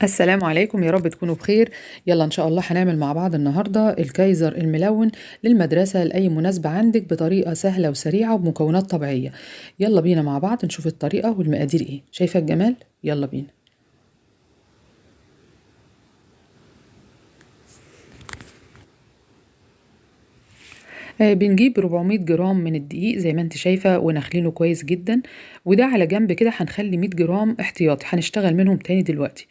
السلام عليكم، يا رب تكونوا بخير. يلا ان شاء الله هنعمل مع بعض النهارده الكايزر الملون للمدرسه لاي مناسبه عندك بطريقه سهله وسريعه وبمكونات طبيعيه. يلا بينا مع بعض نشوف الطريقه والمقادير ايه. شايفه الجمال؟ يلا بينا. بنجيب 400 جرام من الدقيق زي ما انت شايفه ونخلينه كويس جدا، وده على جنب كده. هنخلي 100 جرام احتياطي هنشتغل منهم تاني دلوقتي.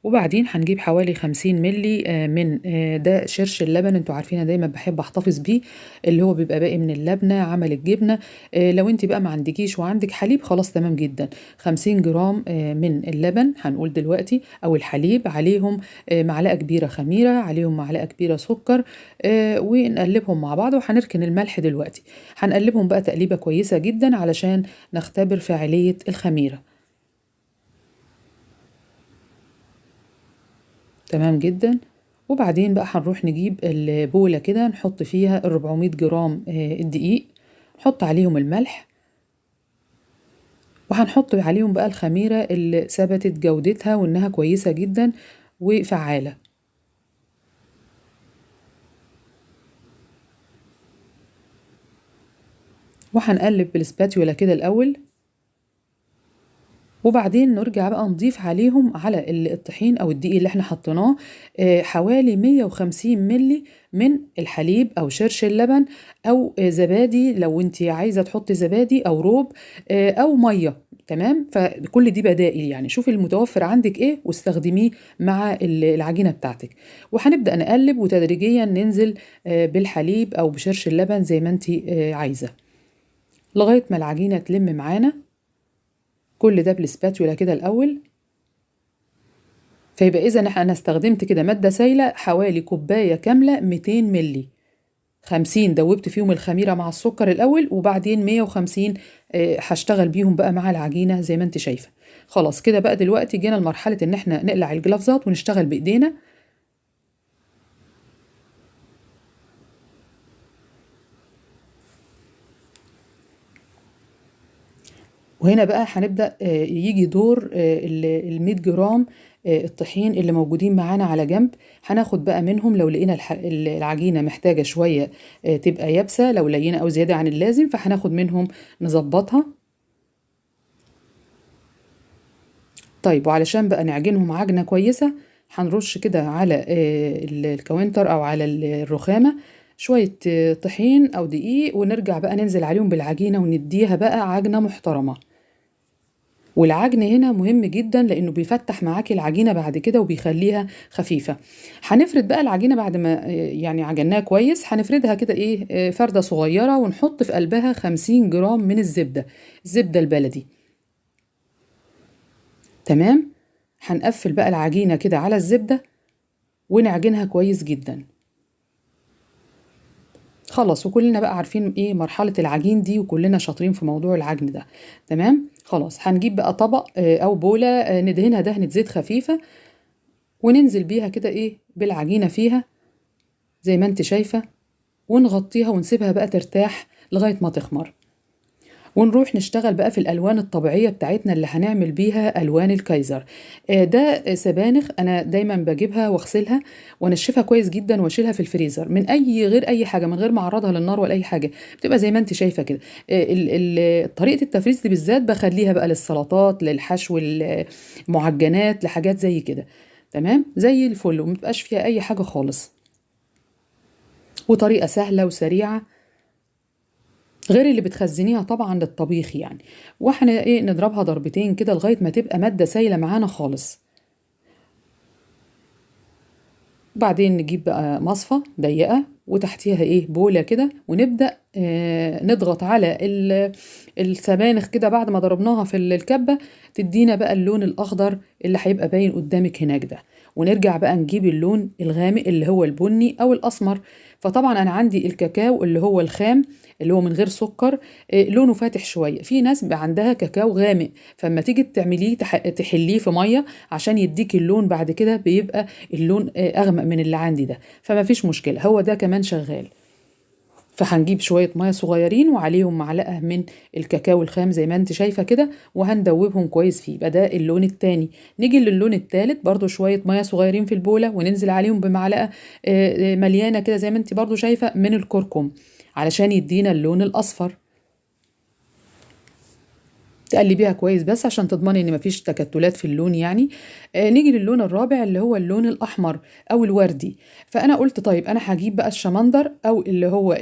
وبعدين هنجيب حوالي 50 ملي من ده شرش اللبن. انتوا عارفين أنا دايما بحب احتفظ بيه، اللي هو بيبقى باقي من اللبنه عمل الجبنه. لو انت بقى ما عندكيش وعندك حليب خلاص تمام جدا. 50 جرام من اللبن هنقول دلوقتي او الحليب، عليهم معلقه كبيره خميره، عليهم معلقه كبيره سكر، ونقلبهم مع بعض. وهنركن الملح دلوقتي. هنقلبهم بقى تقليبه كويسه جدا علشان نختبر فاعليه الخميره. تمام جدا. وبعدين بقى هنروح نجيب البولة كده نحط فيها 400 جرام الدقيق، نحط عليهم الملح، وهنحط عليهم بقى الخميرة اللي ثبتت جودتها وإنها كويسة جدا وفعالة. وهنقلب بالسباتيولا كده الأول، وبعدين نرجع بقى نضيف عليهم على الطحين او الدقيق اللي احنا حطيناه حوالي 150 ملي من الحليب او شرش اللبن، او زبادي لو انت عايزه تحطي زبادي او روب، او ميه. تمام، فكل دي بدائل يعني. شوفي المتوفر عندك ايه واستخدميه مع العجينه بتاعتك. وهنبدا نقلب وتدريجيا ننزل بالحليب او بشرش اللبن زي ما انت عايزه، لغايه ما العجينه تلم معانا. كل ده بالسباتيولا كده الاول. فيبقى اذا انا استخدمت كده ماده سايله حوالي كوبايه كامله 200 ملي. 50 دوبت فيهم الخميره مع السكر الاول، وبعدين 150 هشتغل بيهم بقى مع العجينه زي ما انت شايفه. خلاص كده بقى دلوقتي جينا لمرحله ان احنا نقلع الجلافزات ونشتغل بايدينا. وهنا بقى هنبدأ يجي دور ال 100 جرام الطحين اللي موجودين معانا على جنب. هناخد بقى منهم لو لقينا العجينة محتاجة شوية تبقى يابسة، لو لينة أو زيادة عن اللازم فهناخد منهم نظبطها. طيب، وعلشان بقى نعجنهم عجنة كويسة هنرش كده على الكاونتر أو على الرخامة شوية طحين أو دقيق، ونرجع بقى ننزل عليهم بالعجينة ونديها بقى عجنة محترمة. والعجن هنا مهم جدا لانه بيفتح معاكي العجينه بعد كده وبيخليها خفيفه. هنفرد بقى العجينه بعد ما يعني عجناها كويس. هنفردها كده ايه فرده صغيره، ونحط في قلبها 50 جرام من الزبده، الزبده البلدي. تمام. هنقفل بقى العجينه كده على الزبده ونعجنها كويس جدا. خلاص، وكلنا بقى عارفين ايه مرحله العجين دي، وكلنا شاطرين في موضوع العجن ده. تمام. خلاص هنجيب بقى طبق او بوله ندهنها دهنه زيت خفيفه، وننزل بيها كده ايه بالعجينة فيها زي ما انت شايفة، ونغطيها ونسيبها بقى ترتاح لغاية ما تخمر. ونروح نشتغل بقى في الألوان الطبيعية بتاعتنا اللي هنعمل بيها ألوان الكايزر. ده سبانخ أنا دايما بجيبها واغسلها وانشفها كويس جدا واشيلها في الفريزر من غير أي حاجة، من غير ما أعرضها للنار ولا أي حاجة. بتبقى زي ما انت شايفة كده. طريقة التفريز دي بالذات بخليها بقى للسلطات، للحشو، المعجنات، لحاجات زي كده. تمام زي الفل، ومتبقاش فيها أي حاجة خالص، وطريقة سهلة وسريعة غير اللي بتخزنيها طبعا للطبيخ يعني. واحنا ايه نضربها ضربتين كده لغاية ما تبقى مادة سايلة معانا خالص. وبعدين نجيب بقى مصفى ضيقة وتحتيها ايه بولة كده، ونبدأ نضغط على السبانخ كده بعد ما ضربناها في الكبة، تدينا بقى اللون الأخضر اللي هيبقى باين قدامك هناك ده. ونرجع بقى نجيب اللون الغامق اللي هو البني أو الأسمر. فطبعا أنا عندي الكاكاو اللي هو الخام اللي هو من غير سكر، لونه فاتح شوية. في ناس بقى عندها كاكاو غامق، فلما تيجي تعمليه تحليه في مية عشان يديك اللون بعد كده بيبقى اللون أغمق من اللي عندي ده، فما فيش مشكلة، هو ده كمان شغال. فهنجيب شوية مية صغيرين وعليهم معلقة من الكاكاو الخام زي ما انت شايفة كده، وهندوبهم كويس فيه. يبقى ده اللون التاني. نيجي للون التالت، برضو شوية مية صغيرين في البولة وننزل عليهم بمعلقة مليانة كده زي ما انت برضو شايفة من الكركم علشان يدينا اللون الأصفر. تقلبيها كويس بس عشان تضمني ان مفيش تكتلات في اللون يعني. نيجي للون الرابع اللي هو اللون الاحمر او الوردي. فانا قلت طيب انا هجيب بقى الشمندر او اللي هو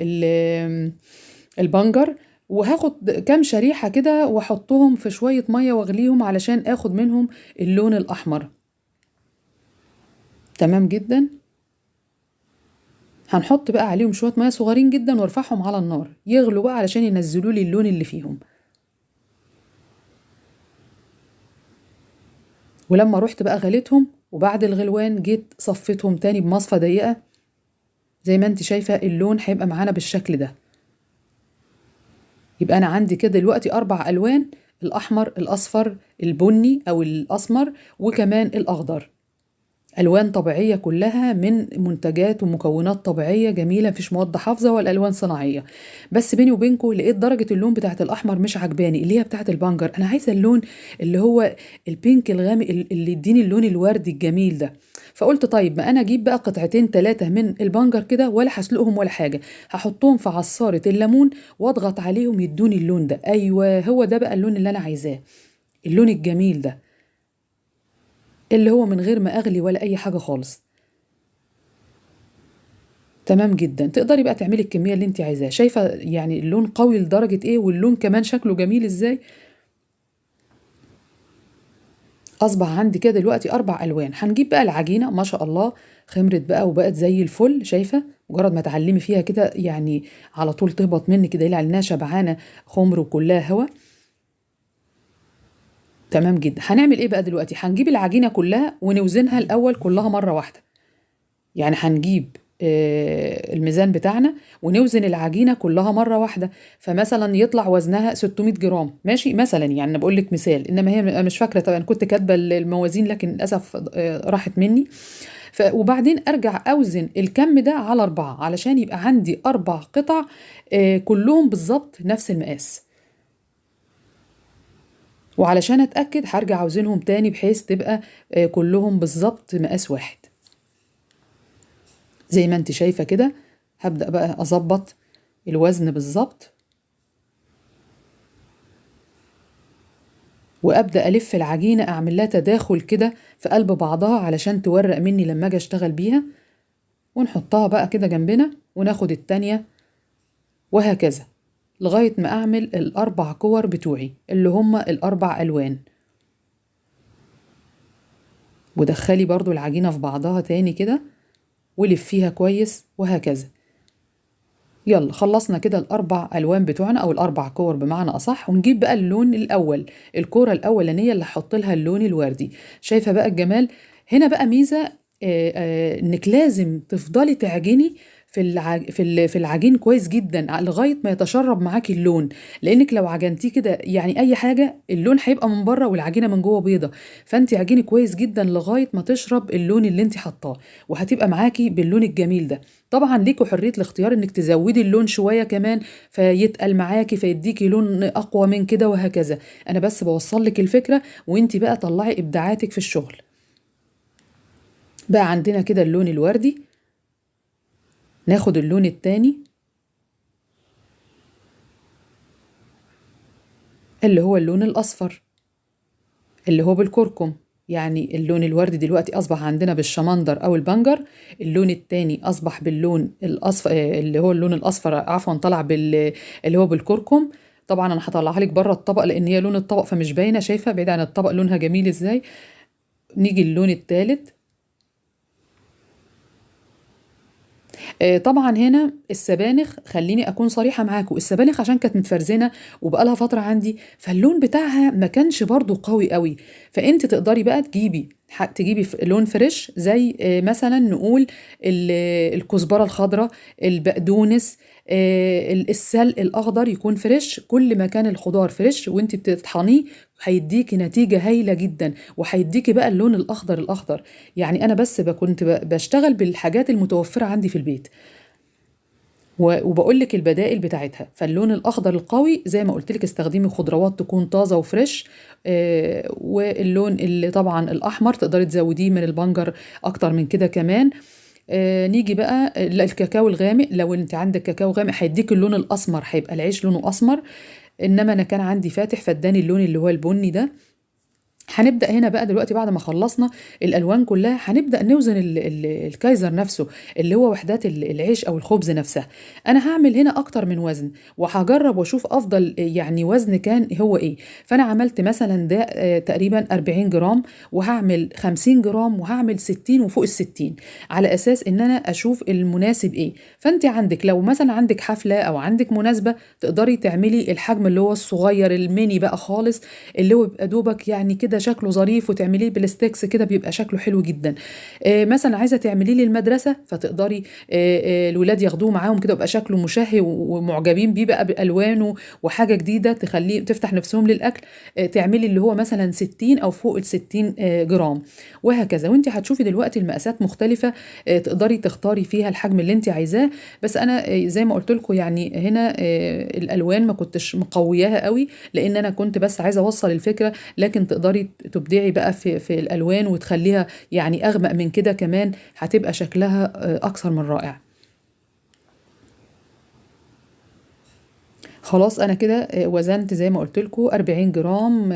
البنجر، وهاخد كام شريحة كده واحطهم في شوية مية واغليهم علشان اخد منهم اللون الاحمر. تمام جدا. هنحط بقى عليهم شوية مية صغيرين جدا وارفعهم على النار يغلوا بقى علشان ينزلوا لي اللون اللي فيهم. ولما رحت بقى غليتهم وبعد الغلوان جيت صفيتهم تاني بمصفى ضيقة زي ما انت شايفة اللون هيبقى معانا بالشكل ده. يبقى انا عندي كده دلوقتي 4 الوان: الاحمر، الاصفر، البني او الاسمر، وكمان الاخضر. الوان طبيعيه كلها من منتجات ومكونات طبيعيه جميله، مفيش مواد حافظه ولا الوان صناعيه. بس بيني وبينكم لقيت درجه اللون بتاعه الاحمر مش عجباني، اللي هي بتاعه البنجر. انا عايزه اللون اللي هو البينك الغامق اللي يديني اللون الوردي الجميل ده. فقلت طيب ما انا اجيب بقى قطعتين 3 من البنجر كده، ولا هسلقهم ولا حاجه، هحطهم في عصاره الليمون واضغط عليهم يدوني اللون ده. ايوه هو ده بقى اللون اللي انا عايزاه، اللون الجميل ده اللي هو من غير ما اغلي ولا اي حاجه خالص. تمام جدا. تقدري بقى تعملي الكميه اللي انت عايزاها. شايفه يعني اللون قوي لدرجه ايه، واللون كمان شكله جميل ازاي. اصبح عندي كده دلوقتي 4 الوان. هنجيب بقى العجينه، ما شاء الله خمرت بقى وبقت زي الفل. شايفه مجرد ما تعلمي فيها كده يعني على طول تهبط منك كده، يلاقي انها شبعانه خمر وكلها هوا. تمام جدا. هنعمل ايه بقى دلوقتي؟ هنجيب العجينه كلها ونوزنها الاول كلها مره واحده. يعني هنجيب الميزان بتاعنا ونوزن العجينة كلها مرة واحدة. فمثلا يطلع وزنها 600 جرام ماشي مثلا، يعني أنا بقول لك مثال، إنما هي مش فاكرة طبعا، كنت كاتبة الموازين لكن للأسف راحت مني. وبعدين أرجع أوزن الكم ده على 4 علشان يبقى عندي 4 قطع كلهم بالظبط نفس المقاس. وعلشان أتأكد هرجع أوزنهم تاني بحيث تبقى كلهم بالظبط مقاس واحد زي ما انت شايفة كده. هبدأ بقى أظبط الوزن بالظبط، وأبدأ ألف العجينة أعمل لها تداخل كده في قلب بعضها علشان تورق مني لما أجي أشتغل بيها. ونحطها بقى كده جنبنا وناخد التانية وهكذا لغاية ما أعمل ال4 كور بتوعي اللي هما ال4 ألوان. ودخلي برضو العجينة في بعضها تاني كده ولفيها كويس وهكذا. يلا خلصنا كده ال4 ألوان بتوعنا أو ال4 كور بمعنى أصح. ونجيب بقى اللون الأول، الكورة الأولانية اللي هحط لها اللون الوردي. شايفة بقى الجمال؟ هنا بقى ميزة إنك لازم تفضلي تعجني في العجين كويس جدا لغايه ما يتشرب معاكي اللون. لانك لو عجنتيه كده يعني اي حاجه اللون هيبقى من بره والعجينه من جوه بيضه. فانت عجيني كويس جدا لغايه ما تشرب اللون اللي انت حطاه، وهتبقى معاكي باللون الجميل ده. طبعا ليكوا حريه الاختيار انك تزودي اللون شويه كمان فيتقل معاكي فيديكي لون اقوى من كده وهكذا. انا بس بوصل لك الفكره وانت بقى طلعي ابداعاتك في الشغل. بقى عندنا كده اللون الوردي. ناخد اللون التاني اللي هو اللون الأصفر اللي هو بالكركم. يعني اللون الوردي دلوقتي أصبح عندنا بالشمندر أو البنجر. اللون التاني أصبح باللون الأصفر اللي هو اللون الأصفر، عفوا طلع اللي هو بالكركم. طبعا أنا هطلعها لك بره الطبق لأن هي لون الطبق فمش باينة. شايفة بعيد عن الطبق لونها جميل إزاي. نيجي اللون التالت. طبعا هنا السبانخ، خليني اكون صريحه معاكم، السبانخ عشان كانت متفرزنه وبقالها فتره عندي فاللون بتاعها ما كانش برضو قوي قوي. فانت تقدري بقى تجيبي لون فريش زي مثلا نقول الكزبره الخضراء، البقدونس، السلق الاخضر يكون فريش. كل ما كان الخضار فريش وانت بتطحنيه هيديكي نتيجه هايله جدا، وهيديكي بقى اللون الاخضر. يعني انا بس كنت بشتغل بالحاجات المتوفره عندي في البيت. وبقول لك البدائل بتاعتها. فاللون الاخضر القوي زي ما قلت لك استخدمي خضروات تكون طازه وفريش. واللون اللي طبعا الاحمر تقدري تزوديه من البنجر اكتر من كده كمان. نيجي بقى الكاكاو الغامق، لو انت عندك كاكاو غامق هيديك اللون الاسمر، هيبقى العيش لونه اسمر. انما انا كان عندي فاتح فاداني اللون اللي هو البني ده. هنبدأ هنا بقى دلوقتي بعد ما خلصنا الألوان كلها هنبدأ نوزن الكايزر نفسه، اللي هو وحدات العيش أو الخبز نفسها. أنا هعمل هنا أكتر من وزن وهجرب وأشوف أفضل يعني وزن كان هو إيه. فأنا عملت مثلا ده تقريبا 40 جرام، وهعمل 50 جرام، وهعمل 60 وفوق ال60، على أساس إن أنا أشوف المناسب إيه. فأنت عندك لو مثلا عندك حفلة أو عندك مناسبة تقدري تعملي الحجم اللي هو الصغير الميني بقى خالص، اللي هو بيبقى دوبك يعني كده شكله ظريف، وتعمليه بالستيكس كده بيبقى شكله حلو جدا. مثلا عايزه تعمليه للمدرسه فتقدري الولاد ياخدوه معاهم كده، يبقى شكله مشهي ومعجبين بيه بقى بالوانه، وحاجه جديده تخليه تفتح نفسهم للاكل. تعملي اللي هو مثلا 60 او فوق ال 60 جرام، وهكذا. وانت هتشوفي دلوقتي المقاسات مختلفه، تقدري تختاري فيها الحجم اللي انت عايزاه. بس انا زي ما قلت لكم يعني هنا الالوان ما كنتش مقوياها قوي، لان انا كنت بس عايزه اوصل الفكره. لكن تقدري تبدعي بقى في الالوان وتخليها يعني اغمق من كده كمان، هتبقى شكلها اكثر من رائع. خلاص انا كده وزنت زي ما قلت لكم 40 جرام،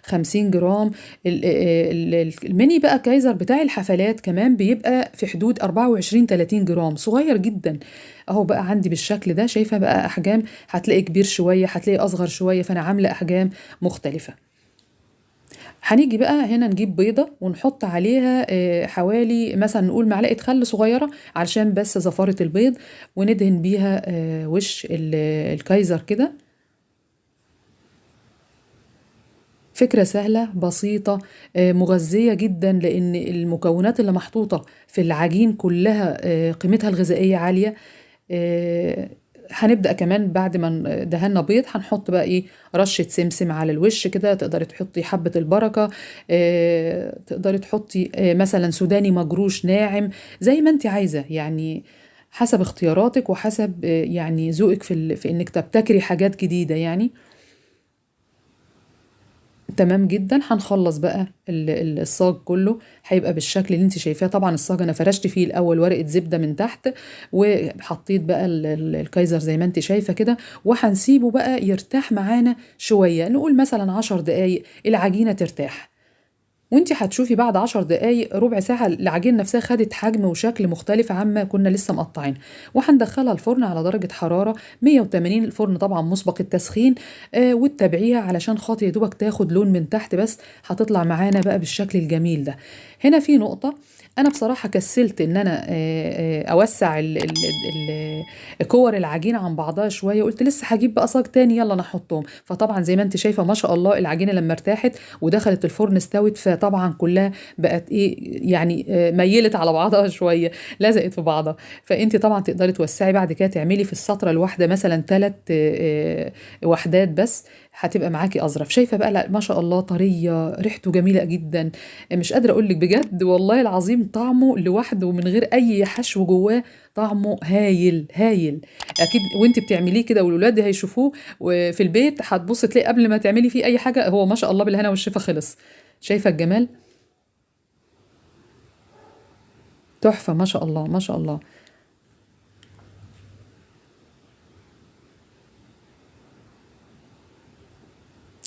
50 جرام. الميني بقى كايزر بتاع الحفلات كمان بيبقى في حدود 24 30 جرام، صغير جدا. اهو بقى عندي بالشكل ده، شايفه بقى احجام، هتلاقي كبير شويه هتلاقي اصغر شويه، فانا عامله احجام مختلفه. هنيجي بقى هنا نجيب بيضة ونحط عليها حوالي مثلا نقول معلقة خل صغيرة علشان بس زفارة البيض، وندهن بيها وش الكايزر كده. فكرة سهلة بسيطة مغذية جدا، لأن المكونات اللي محطوطة في العجين كلها قيمتها الغذائية عالية. آه، هنبدأ كمان بعد ما دهنا بيض هنحط بقى ايه رشة سمسم على الوش كده. تقدري تحطي حبة البركة، تقدري تحطي مثلا سوداني مجروش ناعم، زي ما انت عايزة يعني، حسب اختياراتك وحسب يعني ذوقك في انك تبتكري حاجات جديدة يعني. تمام جدا. هنخلص بقى الصاج كله هيبقى بالشكل اللي انت شايفاه. طبعا الصاج انا فرشت فيه الاول ورقه زبده من تحت، وحطيت بقى الكايزر زي ما انت شايفه كده، وهنسيبه بقى يرتاح معانا شويه، نقول مثلا 10 دقايق العجينه ترتاح. وانتي هتشوفي بعد 10 دقايق ربع ساعة العجينة نفسها خدت حجم وشكل مختلف عما كنا لسه مقطعين. وهندخلها الفرن على درجة حرارة 180، الفرن طبعا مسبق التسخين. وتتابعيها علشان خاطر يا دوبك تاخد لون من تحت بس، هتطلع معانا بقى بالشكل الجميل ده. هنا في نقطة، انا بصراحة كسلت ان انا اوسع كور العجينة عن بعضها شوية، قلت لسه هجيب بقى صاج تاني يلا انا احطهم. فطبعا زي ما انت شايفة ما شاء الله العجينة لما ارتاحت ودخلت الفرن استوت، فطبعا كلها بقت ايه يعني ميلت على بعضها شويه، لزقت في بعضها. فانت طبعا تقدري توسعي بعد كده، تعملي في السطره الواحده مثلا 3 وحدات بس، هتبقى معاكي اظرف. شايفه بقى لا ما شاء الله طريه، ريحته جميله جدا. مش قادره اقول لك بجد والله العظيم، طعمه لوحده من غير اي حشو جواه طعمه هايل هايل. اكيد وانت بتعمليه كده والولاد هيشوفوه وفي البيت، هتبص تلاقي قبل ما تعملي فيه اي حاجه هو ما شاء الله بالهنا والشفا خلص. شايفه الجمال؟ تحفه ما شاء الله ما شاء الله.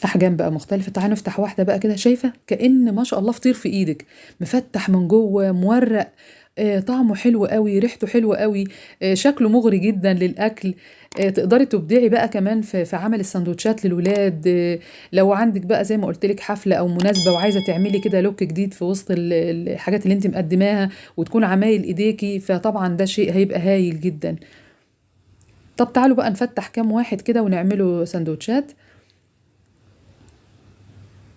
احجام بقى مختلفه. تعالى نفتح واحده بقى كده، شايفه كأن ما شاء الله فطير في ايدك، مفتح من جوه مورق. طعمه حلو قوي، ريحته حلوه قوي، شكله مغري جدا للاكل. تقدري تبدعي بقى كمان في عمل السندوتشات للولاد. لو عندك بقى زي ما قلت لك حفله او مناسبه وعايزه تعملي كده لوك جديد في وسط الحاجات اللي انت مقدماها، وتكون عمايل ايديكي، فطبعا ده شيء هيبقى هايل جدا. طب تعالوا بقى نفتح كام واحد كده ونعمله سندوتشات.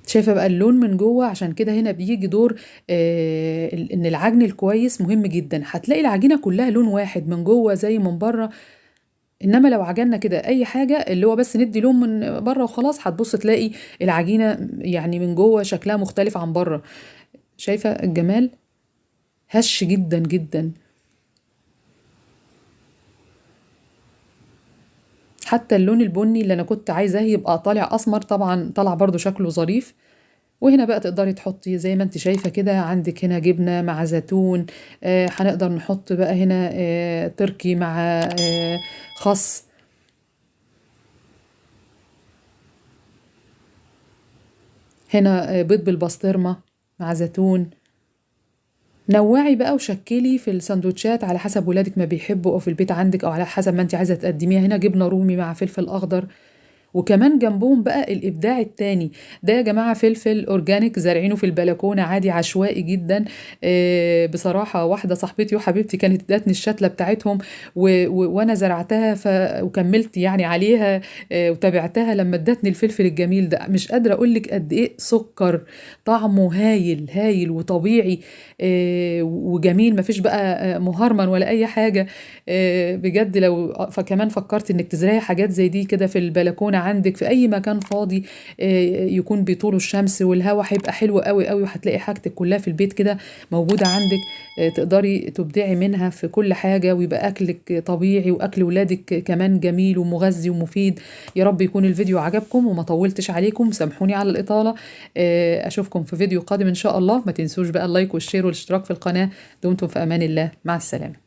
شايفه بقى اللون من جوه، عشان كده هنا بيجي دور ان العجن الكويس مهم جدا. هتلاقي العجينه كلها لون واحد من جوه زي من بره. انما لو عجننا كده اي حاجه اللي هو بس ندي لون من بره وخلاص، هتبص تلاقي العجينه يعني من جوه شكلها مختلف عن بره. شايفه الجمال؟ هش جدا جدا. حتى اللون البني اللي انا كنت عايزاه يبقى طالع اسمر، طبعا طلع برضو شكله ظريف. وهنا بقى تقدري تحطي زي ما انت شايفة كده، عندك هنا جبنة مع زيتون، هنقدر نحط بقى هنا تركي مع خس. هنا بيض بالبسطرمة مع زيتون. نوعي بقى وشكلي في السندوتشات على حسب ولادك ما بيحبوا، او في البيت عندك، او على حسب ما انت عايزة تقدميها. هنا جبنة رومي مع فلفل اخضر، وكمان جنبهم بقى الابداع التاني ده يا جماعه، فلفل اورجانيك زارعينه في البلكونه عادي عشوائي جدا. بصراحه واحده صاحبتي وحبيبتي كانت ادتني الشتله بتاعتهم، وانا زرعتها وكملت يعني عليها، وتابعتها لما ادتني الفلفل الجميل ده. مش قادره اقول لك قد ايه سكر، طعمه هايل هايل وطبيعي وجميل، مفيش بقى مهرمن ولا اي حاجه. بجد لو فكمان فكرت انك تزرعي حاجات زي دي كده في البلكونه عندك في اي مكان فاضي يكون بيطوله الشمس والهواء، هيبقى حلو قوي قوي، وهتلاقي حاجتك كلها في البيت كده موجوده عندك. تقدري تبدعي منها في كل حاجه، ويبقى اكلك طبيعي واكل ولادك كمان جميل ومغذي ومفيد. يا رب يكون الفيديو عجبكم وما طولتش عليكم، سامحوني على الاطاله. اشوفكم في فيديو قادم ان شاء الله. ما تنسوش بقى اللايك والشير والاشتراك في القناه. دمتم في امان الله، مع السلامه.